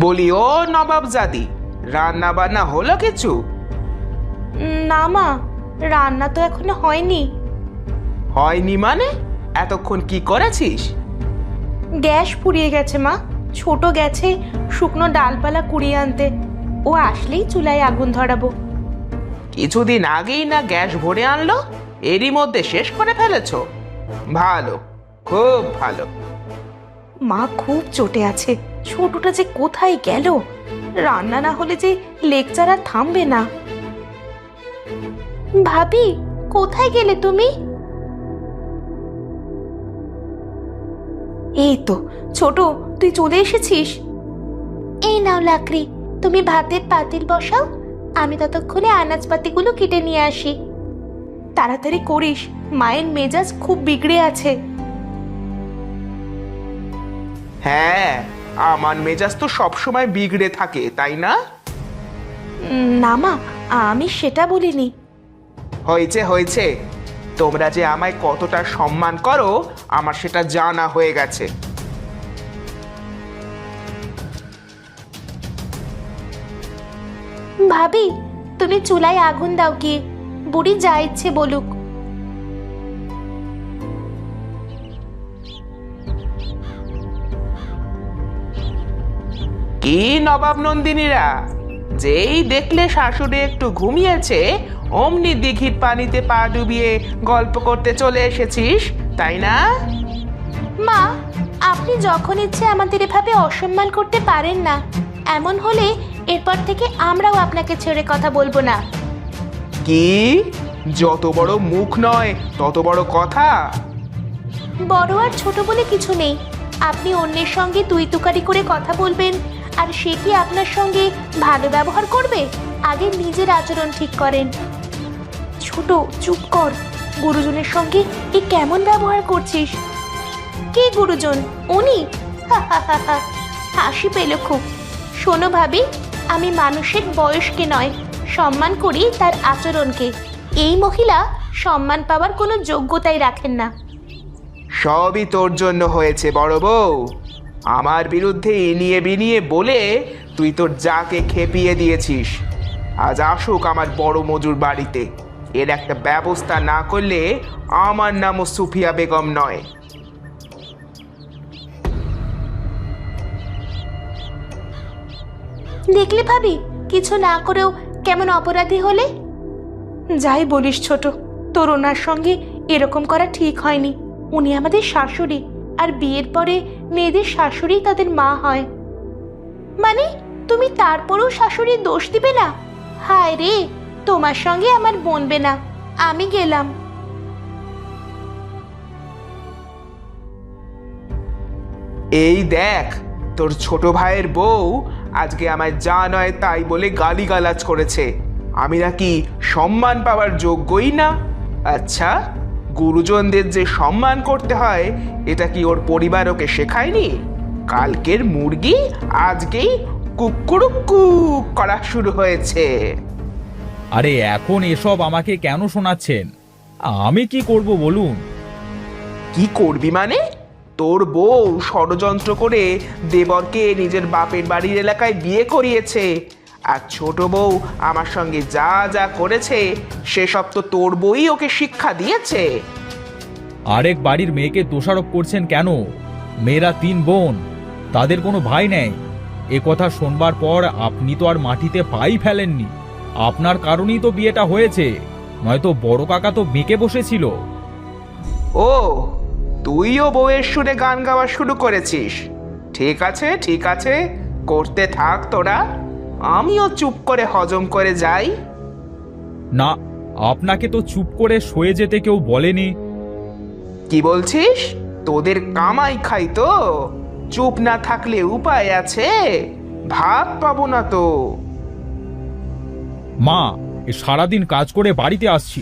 বলি ও নবাবজাদি, রান্না বান্না হলো কিছু? না মা, রান্না তো এখনো হয়নি। হয়নি মানে? এতক্ষণ কি করেছিস? গ্যাস ফুরিয়ে গেছে মা, ছোট গেছে শুকনো ডালপালা কুড়িয়ে আনতে। ও আসলেই চুলায় আগুন ধরাবো। কিছুদিন আগেই না গ্যাস ভরে আনলো, এরই মধ্যে শেষ করে ফেলেছো? ভালো, খুব ভালো। মা খুব চটে আছে, ছোটটা যে কোথায় গেল। রান্না না হলে যে লেকচার আর থামবে না। ভাবি, কোথায় গেলে তুমি? এই তো ছোট, তুই চলে এসেছিস। এই নাও লাকড়ি, তুমি ভাতের পাতিল বসাও, আমি ততক্ষণে আনাজপাতিগুলো কেটে নিয়ে আসি। তাড়াতাড়ি করিস, মায়ের মেজাজ খুব বিগড়ে আছে। হ্যাঁ, আমার মেজাজ তো সবসময় বিগড়ে থাকে, তাই না? না মা, আমি সেটা বলিনি। হয়েছে হয়েছে, তোমরা যে আমায় কতটা সম্মান করো আমার সেটা জানা হয়ে গেছে। ভাবি, তুমি চুলায় আগুন দাও কি, বুড়ি যা ইচ্ছে বলুক। কি নবাব নন্দিনীরা, যেই দেখলে শাশুড়ি একটু ঘুমিয়েছে অমনি দিঘির পানিতে পা ডুবিয়ে গল্প করতে চলে এসেছিস, তাই না? মা, আপনি যখন ইচ্ছে আমাদের এভাবে অসম্মান করতে পারেন না। এমন হলে এরপর থেকে আমরাও আপনাকে ছেড়ে কথা বলবো না। কি? যত বড় মুখ নয় তত বড় কথা। বড় আর ছোট বলে কিছু নেই। আপনি অন্যের সঙ্গে তুই তুকারি করে কথা বলবেন, আর সে কি আপনার সঙ্গে ভালো ব্যবহার করবে? আগে নিজের আচরণ ঠিক করেন। ছোট, চুপ কর। গুরুজনের সঙ্গে এ কেমন ব্যবহার করছিস? কে গুরুজন? উনি? হাসি পেল খুব। শোনো ভাবি, আমি মানুষের বয়সকে নয়, সম্মান করি তার আচরণকে। এই মহিলা সম্মান পাওয়ার কোনো যোগ্যতাই রাখেন না। সবই তোর জন্য হয়েছে বড় বউ। আমার বিরুদ্ধে ইনিয়ে বিনিয়ে বলে তুই তোর যাকে খেপিয়ে দিয়েছিস। আজ আসুক আমার বড় মজুর বাড়িতে, এর একটা ব্যবস্থা না করলে আমার নামও সুফিয়া বেগম নয়। দেখলে ভাবি, কিছু না করেও কেমন অপরাধী হলে। যাই বলিস ছোট, তোর ওনার সঙ্গে এরকম করা ঠিক হয়নি। উনি আমাদের শাশুড়ি, আর বিয়ের পরে মেয়েদের শাশুড়ি তাদের মা হয়। মানে তুমি তারপরেও শাশুড়ির দোষ দিবে না? হায় রে, তোমার সঙ্গে আমার বনবে না, আমি গেলাম। এই দেখ, তোর ছোট ভাইয়ের বউ আজকে আমায় যা নয় তাই বলে গালিগালাজ করেছে। আমি নাকি সম্মান পাওয়ার যোগ্যই না? আচ্ছা, গুরুজনদের যে সম্মান করতে হয় এটা কি ওর পরিবার ওকে শেখায়নি? কালকের মুরগি আজকেই কুকুরুকু করা শুরু হয়েছে। আরে এখন এসব আমাকে কেন শোনাচ্ছেন? আমি কি করব বলুন? কি করবি মানে? তোর বউ ষড়যন্ত্র করে দেবরকে নিজের বাপের বাড়ির এলাকায় বিয়ে করিয়েছে, আর ছোট বউ আমার সঙ্গে যা যা করেছে সেসব তো তোর বউই ওকে শিক্ষা দিয়েছে। আরেক বাড়ির মেয়েকে দোষারোপ করছেন কেন? মেয়েরা 3 বোন, তাদের কোনো ভাই নেই। এ কথা শোনবার পর আপনি তো আর মাটিতে পাই ফেলেননি। আপনার কারণেই তো বিয়েটা হয়েছে, নয়তো বড় কাকা তো বেঁকে বসেছিল। ও, তুইও বউয়ের সুরে গান গাওয়া শুরু করেছিস? ঠিক আছে ঠিক আছে, করতে থাক তোরা, আমিও চুপ করে হজম করে যাই। না, আপনাকে তো চুপ করে সয়ে যেতে কেউ বলেনি। কি বলছিস? তোদের কামাই খাই তো, চুপ না থাকলে উপায় আছে? ভাত পাবো না তো। মা, এ সারাদিন কাজ করে বাড়িতে আসছি,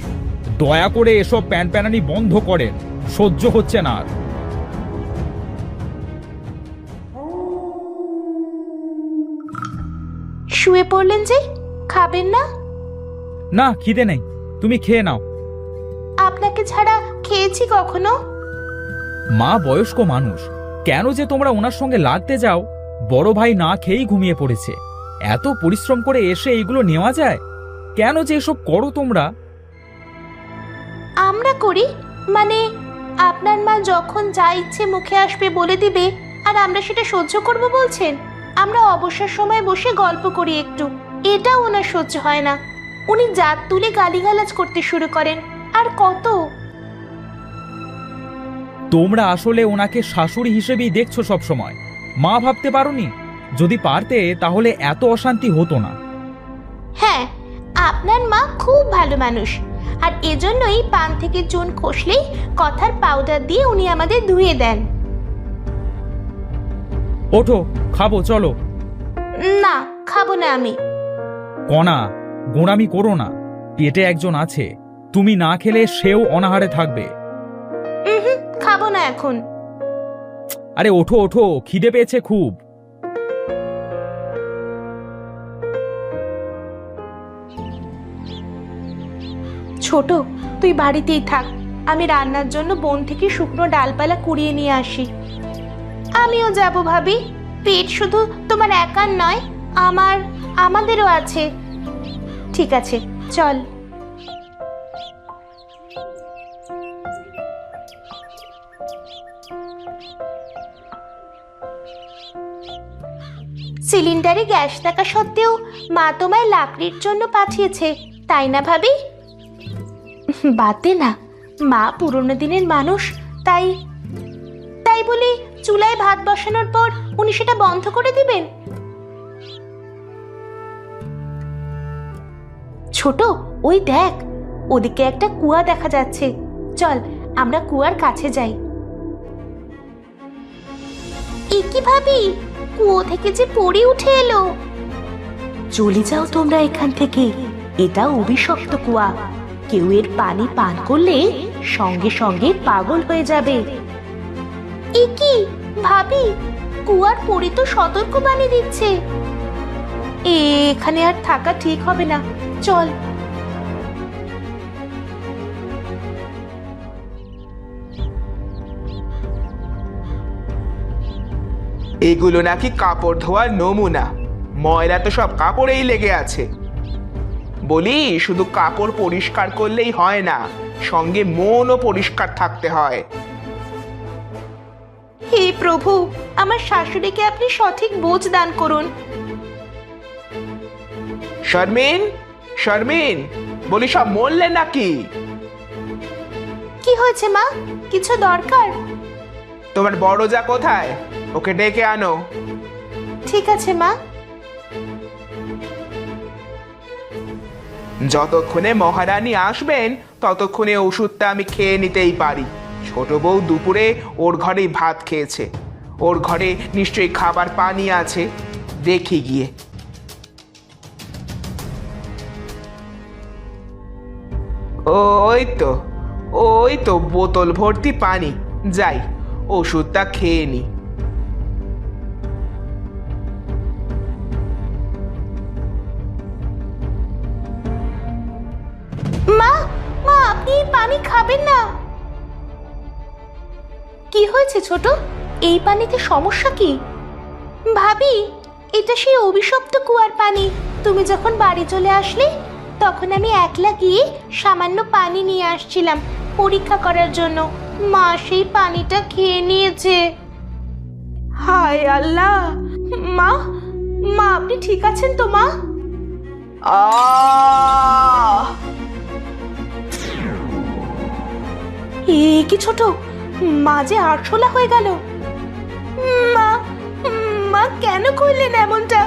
দয়া করে এসব প্যানপ্যানানি বন্ধ করেন, সহ্য হচ্ছে না আর। শুয়ে পড়লেন যে, খাবেন না? না, খিদে নেই, তুমি খেয়ে নাও। আপনাকে ওনাকে ছাড়া খেয়েছি কখনো? মা বয়স্ক মানুষ, কেন যে তোমরা ওনার সঙ্গে লাগতে যাও? বড় ভাই না খেয়েই ঘুমিয়ে পড়েছে। এত পরিশ্রম করে এসে এইগুলো নেওয়া যায়? কেন যে এসব করো তোমরা? আমরা করি মানে আপনার মা যখন যা ইচ্ছে মুখে আসবে বলে দিবে আর আমরা সেটা সহ্য করব বলছেন? আমরা অবসর সময় বসে গল্প করি একটু, এটাও ওনার সহ্য হয় না। উনি জাত তুলে গালিগালাজ করতে শুরু করেন। আর কত! তোমরা আসলে ওনাকে শাশুড়ি হিসেবেই দেখছো সব সময়। মা ভাবতে পারোনি? যদি পারতে তাহলে এত অশান্তি হতো না। হ্যাঁ, আপনার মা খুব ভালো মানুষ, আর এজন্যই পান থেকে চুন খসলেই কথার পাউডার দিয়ে উনি আমাদের ধুয়ে দেন। ওঠো, খাবো, চলো। না, খাবো না আমি। কণা, গোঁড়ামি করো না। পেটে একজন আছে, তুমি না খেলে সেও অনাহারে থাকবে। খাবো না এখন। আরে ওঠো ওঠো, খিদে পেয়েছে খুব। ছোট, তুই বাড়িতেই থাক, আমি রান্নার জন্য বন থেকে শুকনো ডালপালা কুড়িয়ে নিয়ে আসি। আমিও যাব ভাবি। পেট শুধু তোমার একার নয়, আমাদেরও আছে। ঠিক আছে, চল। সিলিন্ডারে গ্যাস থাকা সত্ত্বেও মা তোমায় লাকড়ির জন্য পাঠিয়েছে, তাই না ভাবি? বাদ দে না, মা পুরনো দিনের মানুষ, তাই তাই বলে চুলায় ভাত বসানোর পর উনি সেটা বন্ধ করে দিবেন? ছোট, ওই দেখ, ওদিকে একটা কুয়া দেখা যাচ্ছে। চল, আমরা কুয়ার কাছে যাই। এ কি ভাবি, কুয়ো থেকে যে পড়ে উঠে এলো! চলে যাও তোমরা এখান থেকে, এটা অভিশপ্ত কুয়া। কেউ এর পানি পান করলে সঙ্গে সঙ্গে পাগল হয়ে যাবে। এ কি ভাবি, কুয়ার পরি তো সতর্কবাণী দিচ্ছে। এখানে আর থাকা ঠিক হবে না, চল। এগুলো নাকি কাপড় ধোয়ার নমুনা। ময়লা তো সব কাপড়েই লেগে আছে। বলি, শুধু কাপড় পরিষ্কার করলেই হয় না, সঙ্গে মনও পরিষ্কার থাকতে হয়। হে প্রভু, আমার শাশুড়িকে আপনি সঠিক বোঝ দান করুন। শারমিন, শারমিন, বলি সব মরলে নাকি? কি হয়েছে মা? কিছু দরকার? তোমার বড় যা কোথায়? ওকে ডেকে আনো। ঠিক আছে মা। যতক্ষণে মহারানী আসবেন ততক্ষণে ওষুধটা আমি খেয়ে নিতেই পারি। ছোট বউ দুপুরে ওর ঘরেই ভাত খেয়েছে। ওর ঘরে নিশ্চয়ই খাবার পানি আছে, দেখি গিয়ে। ওই তো বোতল ভর্তি পানি। যাই, ওষুধটা খেয়ে নি। মা, মা, আপনি এই পানি খাবেন না। কি হয়েছে ছোট? এই পানিতে সমস্যা কি? ভাবি, এটা সেই অভিশপ্ত কুয়ার পানি। তুমি যখন বাড়ি চলে আসলে তখন আমি একলা গিয়ে সামান্য পানি নিয়ে আসছিলাম পরীক্ষা করার জন্য। মা সেই পানিটা খেয়ে নিয়েছে। হায় আল্লাহ! মা, মা, আপনি ঠিক আছেন তো মা? এ কি ছোট, মা যে আরশোলা হয়ে গেল। মা, মা কেন করলেন এমনটা?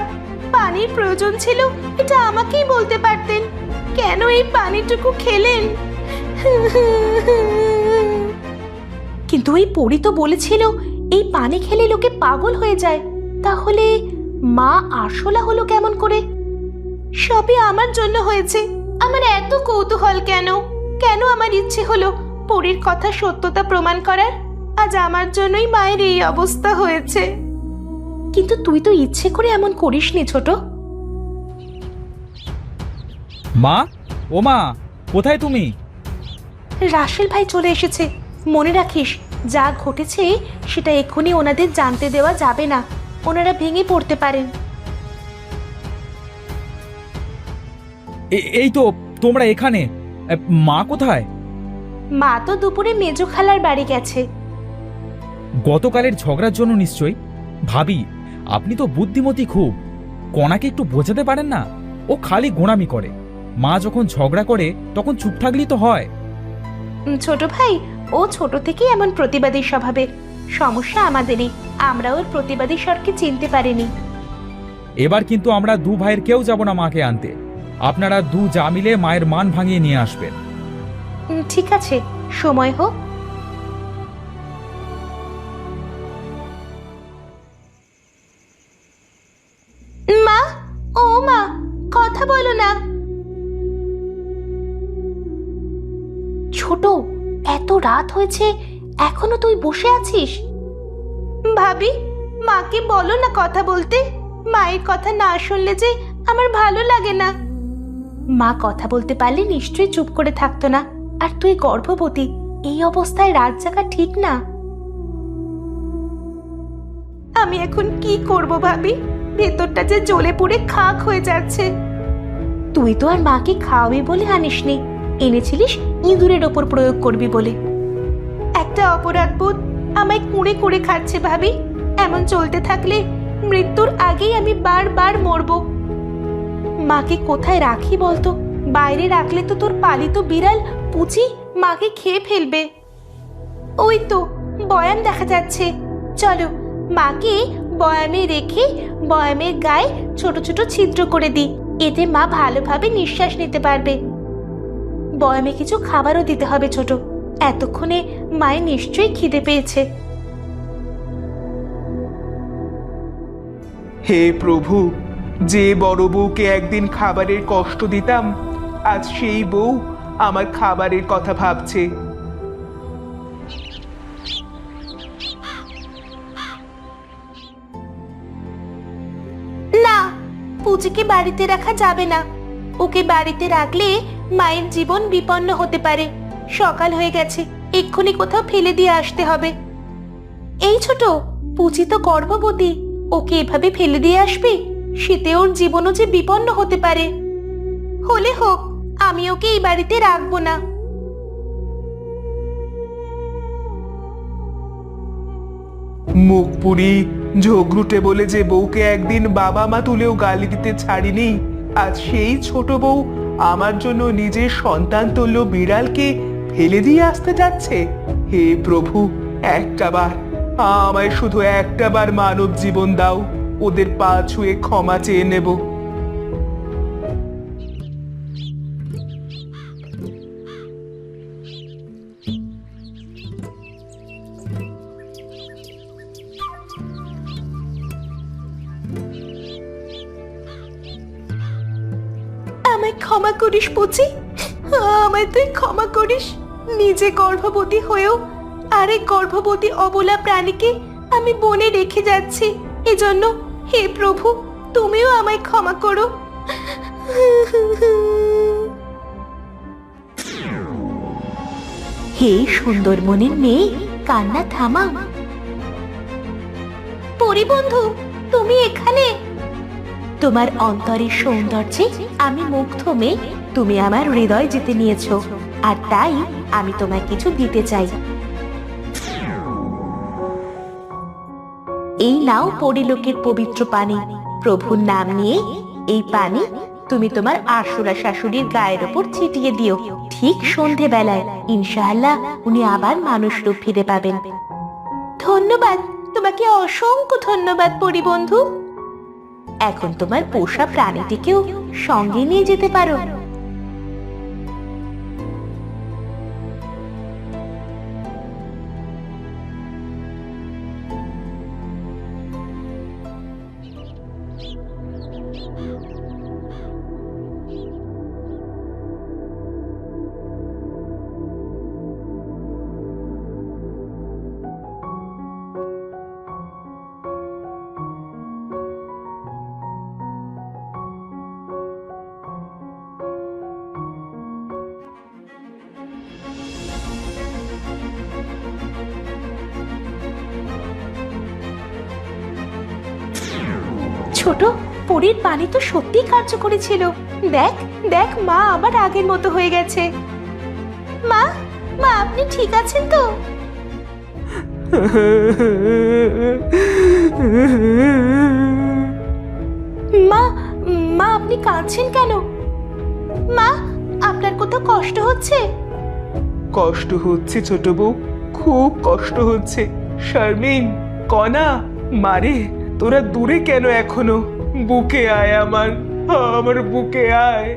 পানির প্রয়োজন ছিল, এটা আমাকেই বলতে পারতেন। কেন এই পানিটুকু খেলেন? কিন্তু এই পরী তো বলেছিল এই পানি খেলে লোকে পাগল হয়ে যায়। তাহলে মা আরশোলা হলো কেমন করে? সবই আমার জন্য হয়েছে। আমার এত কৌতূহল কেন? কেন আমার ইচ্ছে হলো পরীর কথা সত্যতা প্রমাণ করার? আজ আমার জন্যই মায়ের এই অবস্থা হয়েছে। কিন্তু তুই তো ইচ্ছে করে এমন করিসনি ছোট। মা, ও মা, কোথায় তুমি? রাসেল ভাই চলে এসেছে। মনে রাখিস, যা ঘটেছে সেটা এক্ষুনি ওনাদের জানতে দেওয়া যাবে না, ওনারা ভেঙে পড়তে পারেন। এই তো তোমরা এখানে। মা কোথায়? মা তো দুপুরে মেজো খালার বাড়ি গেছে। গতকালের ঝগড়ার জন্য নিশ্চয়ই। ভাবি, আপনি তো বুদ্ধিমতী খুব, কণাকে একটু বোঝাতে পারেন না? ও খালি গোঁড়ামি করে। মা যখন ঝগড়া করে তখন চুপ থাকলেই তো হয়। ছোট ভাই, ও ছোট থেকেই এমন প্রতিবাদী স্বভাবের। সমস্যা আমাদেরই, আমরা ওর প্রতিবাদী স্বরকে চিনতে পারিনি। এবার কিন্তু আমরা দু ভাইয়ের কেউ যাব না মাকে আনতে। আপনারা দু যা মিলে মায়ের মান ভাঙিয়ে নিয়ে আসবেন। ঠিক আছে, সময় হোক। মা, ও মা, কথা বলো না। ছোট, এত রাত হয়েছে, এখনো তুই বসে আছিস? ভাবি, মাকে বলো না কথা বলতে। মায়ের কথা না শুনলে যে আমার ভালো লাগে না। মা কথা বলতে পারলে নিশ্চয়ই চুপ করে থাকতো না। আর তুই গর্ভবতী, এই অবস্থায় রাত জাগা ঠিক না। আমি এখন কি করব ভাবি? ভেতরটা যে জ্বলে পুড়ে খাক হয়ে যাচ্ছে। তুই তো আর মাকে খাওয়াবি বলে আনিসনি, এনেছিলিস ইঁদুরের ওপর প্রয়োগ করবি বলে। একটা অপরাধবোধ আমায় কুঁড়ে কুঁড়ে খাচ্ছে ভাবি। এমন চলতে থাকলে মৃত্যুর আগেই আমি বারবার মরব। মাকে কোথায় রাখি বলতো? বাইরে রাখলে তো তোর পালিত বিড়াল পুচি মাকে খেয়ে ফেলবে। ওই তো বয়াম দেখা যাচ্ছে, চলো মাকে বয়ামে রেখে বয়ামের গায়ে ছোট ছোট ছিদ্র করে দিই, এতে মা ভালোভাবে নিঃশ্বাস নিতে পারবে। বয়ামে কিছু খাবারও দিতে হবে ছোট, এতক্ষণে মায়ের নিশ্চয়ই খিদে পেয়েছে। হে প্রভু, যে বড় বউকে একদিন খাবারের কষ্ট দিতাম, আজ সেই বউ আমার খাবারের কথা ভাবছে। না, পুচিকে বাড়িতে রাখা যাবে না। ওকে বাড়িতে রাখলে মায়ের জীবন বিপন্ন হতে পারে। সকাল হয়ে গেছে, এক্ষুনি কোথাও ফেলে দিয়ে আসতে হবে। এই ছোট, পুচি তো গর্ভবতী, ওকে এভাবে ফেলে দিয়ে আসবি? শীতে ওর জীবনও যে বিপন্ন হতে পারে। হলে হোক, আমি ওকে এই বাড়িতে রাখবো না। মুখ পুরি ঝগড়ুটে বলে যে বউকে একদিন বাবা মা তুলেও গালি দিতে ছাড়িনি, আজ সেই ছোট বউ আমার জন্য নিজের সন্তান তুল্য বিড়ালকে ফেলে দিয়ে আসতে যাচ্ছে। হে প্রভু, একটাবার আমায় শুধু একটাবার মানব জীবন দাও, ওদের পা ছুঁয়ে ক্ষমা চেয়ে নেব। আমায় ক্ষমা করিস পুচি, আমায় তুই ক্ষমা করিস। নিজে গর্ভবতী হয়েও আরেক গর্ভবতী অবলা প্রাণীকে আমি বনে রেখে যাচ্ছি। এজন্য হে প্রভু, তুমিও আমায় ক্ষমা করো। হে সুন্দর মনের মেয়ে, কান্না থামাও। পরিবন্ধু, তুমি এখানে? তোমার অন্তরের সৌন্দর্যে আমি মুগ্ধ মেয়ে। তুমি আমার হৃদয় জিতে নিয়েছো, আর তাই আমি তোমায় কিছু দিতে চাই। এই নাও পরিলোকের পবিত্র পানি। প্রভুর নাম নিয়ে এই পানি তুমি তোমার আশুরা শাশুড়ির গায়ের ওপর ছিটিয়ে দিও। ঠিক সন্ধেবেলায় ইনশাআল্লাহ উনি আবার মানুষ রূপ ফিরে পাবেন। ধন্যবাদ, তোমাকে অসংখ্য ধন্যবাদ পরিবন্ধু। এখন তোমার পোষা প্রাণীটিকেও সঙ্গে নিয়ে যেতে পারো। ছোট, পরীর পানি তো সত্যিই কার্যকরী ছিল। দেখ দেখ, মা আবার আগের মতো হয়ে গেছে। মা, মা আপনি ঠিক আছেন তো? মা, মা আপনি কাঁদছেন কেন? মা, আপনার কোথাও কষ্ট হচ্ছে? কষ্ট হচ্ছে ছোট বউ, খুব কষ্ট হচ্ছে। শারমিন, কনা, মারে, তোরা দূরে কেন এখনো? বুকে আয় আমার, আমার বুকে আয়।